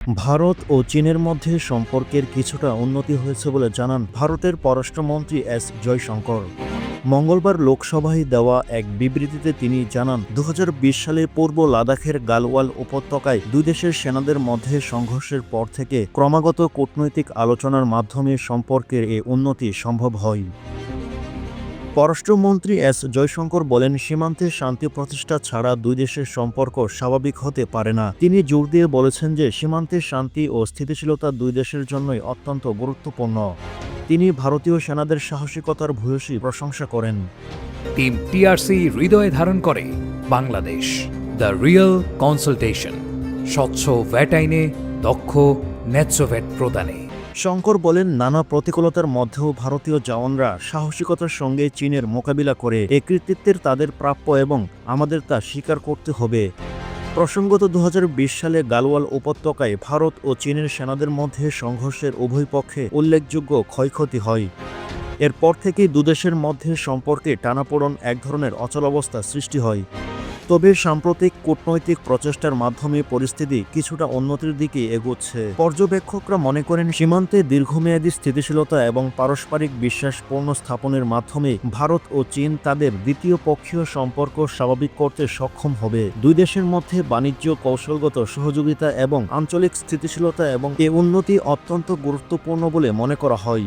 ভারত ও চীনের মধ্যে সম্পর্কের কিছুটা উন্নতি হয়েছে বলে জানান ভারতের পররাষ্ট্রমন্ত্রী এস জয়শঙ্কর। মঙ্গলবার লোকসভায় দেওয়া এক বিবৃতিতে তিনি জানান, ২০২০ সালে পূর্ব লাদাখের গালওয়াল উপত্যকায় দুই দেশের সেনাদের মধ্যে সংঘর্ষের পর থেকে ক্রমাগত কূটনৈতিক আলোচনার মাধ্যমে সম্পর্কের এ উন্নতি সম্ভব হয়। পররাষ্ট্রমন্ত্রী এস জয়শঙ্কর বলেন, সীমান্তে শান্তি প্রতিষ্ঠা ছাড়া দুই দেশের সম্পর্ক স্বাভাবিক হতে পারে না। তিনি জোর দিয়ে বলেছেন যে সীমান্তে শান্তি ও স্থিতিশীলতা দুই দেশের জন্যই অত্যন্ত গুরুত্বপূর্ণ। তিনি ভারতীয় সেনাদের সাহসিকতার ভূয়সী প্রশংসা করেন। টিম টিআরসি হৃদয়ে ধারণ করে বাংলাদেশ, দ্য রিয়েল কনসালটেশন, স্বচ্ছ ভ্যাট আইনে দক্ষ ন্যায্য ভ্যাট প্রদানে। শঙ্কর বলেন, নানা প্রতিকূলতার মধ্যেও ভারতীয় জওয়ানরা সাহসিকতার সঙ্গে চীনের মোকাবিলা করে এ কৃতিত্বের তাদের প্রাপ্য এবং আমাদের তা স্বীকার করতে হবে। প্রসঙ্গত ২০২০ সালে গালওয়াল উপত্যকায় ভারত ও চীনের সেনাদের মধ্যে সংঘর্ষের উভয় পক্ষে উল্লেখযোগ্য ক্ষয়ক্ষতি হয়। এরপর থেকেই দুদেশের মধ্যে সম্পর্কে টানাপোড়েন এক ধরনের অচলাবস্থা সৃষ্টি হয়। তবে সাম্প্রতিক কূটনৈতিক প্রচেষ্টার মাধ্যমে পরিস্থিতি কিছুটা উন্নতির দিকে এগোচ্ছে। পর্যবেক্ষকরা মনে করেন, সীমান্তে দীর্ঘমেয়াদী স্থিতিশীলতা এবং পারস্পরিক বিশ্বাস পুনঃস্থাপনের মাধ্যমে ভারত ও চীন তাদের দ্বিতীয় পক্ষীয় সম্পর্ক স্বাভাবিক করতে সক্ষম হবে। দুই দেশের মধ্যে বাণিজ্য, কৌশলগত সহযোগিতা এবং আঞ্চলিক স্থিতিশীলতা এবং এ উন্নতি অত্যন্ত গুরুত্বপূর্ণ বলে মনে করা হয়।